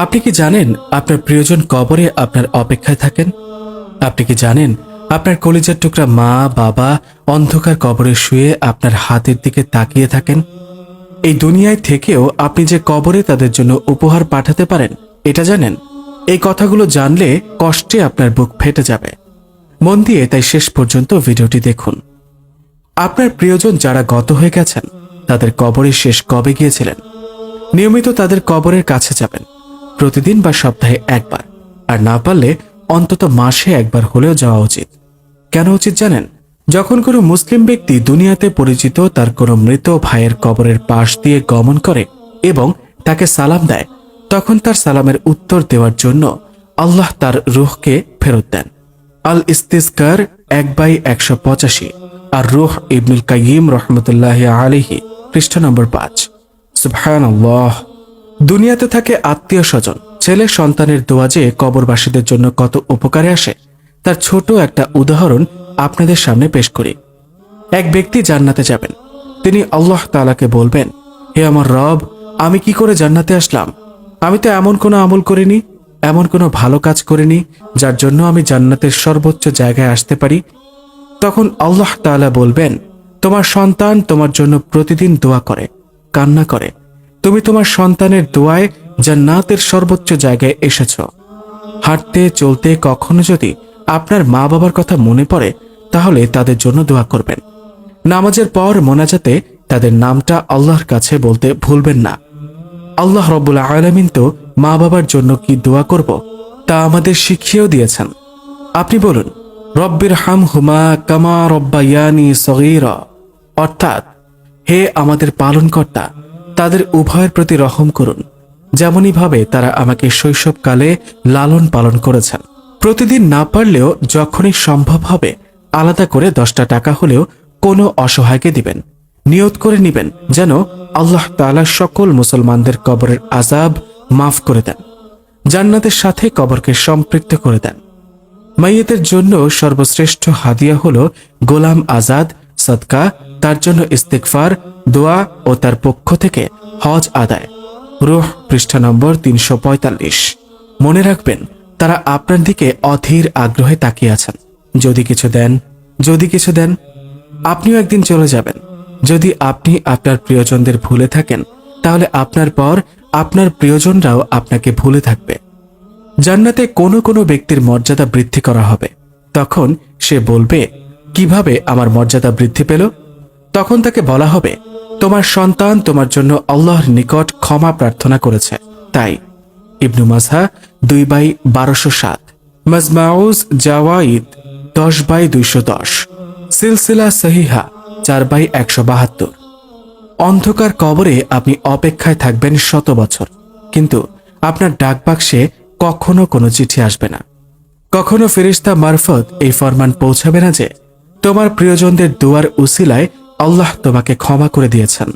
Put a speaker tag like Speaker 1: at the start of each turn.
Speaker 1: আপনি কি জানেন আপনার প্রিয়জন কবরে আপনার অপেক্ষায় থাকেন? আপনি কি জানেন আপনার কলিজার টুকরা মা বাবা অন্ধকার কবরে শুয়ে আপনার হাতের দিকে তাকিয়ে থাকেন? এই দুনিয়ায় থেকেও আপনি যে কবরে তাদের জন্য উপহার পাঠাতে পারেন এটা জানেন? এই কথাগুলো জানলে কষ্টে আপনার বুক ফেটে যাবে। মন দিয়ে তাই শেষ পর্যন্ত ভিডিওটি দেখুন। আপনার প্রিয়জন যারা গত হয়ে গেছেন তাদের কবরে শেষ কবে গিয়েছিলেন? নিয়মিত তাদের কবরের কাছে যাবেন, প্রতিদিন বা সপ্তাহে একবার, আর না পারলে অন্তত মাসে একবার হলেও যাওয়া উচিত। কেন উচিত জানেন? যখন কোনো মুসলিম ব্যক্তি দুনিয়াতে পরিচিত তার কোনো মৃত ভাইয়ের কবরের পাশ দিয়ে গমন করে এবং তাকে সালাম দেয়, তখন তার সালামের উত্তর দেওয়ার জন্য আল্লাহ তার রূহকে ফেরত দেন। আল ইস্তিজকার 1/185 আর রূহ ইবনুল কাইয়িম রহমতুল্লাহ আলাইহি পৃষ্ঠা নম্বর 5। সুবহানাল্লাহ। দুনিয়াতে থাকে আত্মীয় স্বজন, ছেলে সন্তানের দোয়া যে কবরবাসীদের জন্য কত উপকারে আসে তার ছোট একটা উদাহরণ আপনাদের সামনে পেশ করি। এক ব্যক্তি জান্নাতে যাবেন। তিনি আল্লাহ তাআলাকে বলবেন, হে আমার রব, আমি কি করে জান্নাতে আসলাম? আমি তো এমন কোনো আমল করিনি, এমন কোনো ভালো কাজ করিনি যার জন্য আমি জান্নাতের সর্বোচ্চ জায়গায় আসতে পারি। তখন আল্লাহ তাআলা বলবেন, তোমার সন্তান তোমার জন্য প্রতিদিন দোয়া করে, কান্না করে। তুমি তোমার সন্তানের দোয়ায় জান্নাতের সর্বোচ্চ জায়গায় এসেছ। হাঁটতে চলতে কখনো যদি আপনার মা বাবার কথা মনে পড়ে তাহলে তাদের জন্য দোয়া করবেন। নামাজের পর মোনাজাতে তাদের নামটা আল্লাহর কাছে বলতে ভুলবেন না। আল্লাহ রব্বুল আলামিন তো মা বাবার জন্য কি দোয়া করব তা আমাদের শিখিয়েও দিয়েছেন। আপনি বলুন, রব্বির হামহুমা কামা রব্বায়ানি সগীরা, অর্থাৎ হে আমাদের পালনকর্তা, তাদের উভয়ের প্রতি রহম করুন যেমনই ভাবে তারা আমাকে শৈশবকালে লালন পালন করেছেন। প্রতিদিন না পারলেও যখনই সম্ভব হবে আলাদা করে 10টা টাকা হলেও কোনো অসহায়কে দিবেন। নিয়ত করে নিবেন যেন আল্লাহ তাআলা সকল মুসলমানদের কবরের আযাব মাফ করে দেন, জান্নাতের সাথে কবরকে সম্পৃক্ত করে দেন। মাইয়েতের জন্য সর্বশ্রেষ্ঠ হাদিয়া হল গোলাম আজাদ, সদকা, তার জন্য ইস্তেগফার, দোয়া ও তার পক্ষ থেকে হজ আদায়। রূহ পৃষ্ঠা নম্বর 345। মনে রাখবেন, তারা আপনার দিকে অধীর আগ্রহে তাকিয়ে আছেন। যদি কিছু দেন, যদি কিছু দেন। আপনিও একদিন চলে যাবেন। যদি আপনি আপনার প্রিয়জনদের ভুলে থাকেন তাহলে আপনার পর আপনার প্রিয়জনরাও আপনাকে ভুলে থাকবে। জান্নাতে কোনো কোনো ব্যক্তির মর্যাদা বৃদ্ধি করা হবে। তখন সে বলবে, কিভাবে আমার মর্যাদা বৃদ্ধি পেল? তখন তাকে বলা হবে, তোমার সন্তান তোমার জন্য আল্লাহর নিকট ক্ষমা প্রার্থনা করেছে, তাই। ইবনু মাসা 2/1207, মাজমাউজ জাওয়াইদ 10/210, সিলসিলা সহিহা 4/172। অন্ধকার কবরে আপনি অপেক্ষায় থাকবেন 100 বছর, কিন্তু আপনার ডাকবাক্সে কখনো কোনো চিঠি আসবে না। কখনো ফেরেশতা মারফত এই ফরমান পৌঁছাবে না যে তোমার প্রিয়জনদের দুয়ার উসিলায় আল্লাহ তোমাকে ক্ষমা করে দিয়েছেন।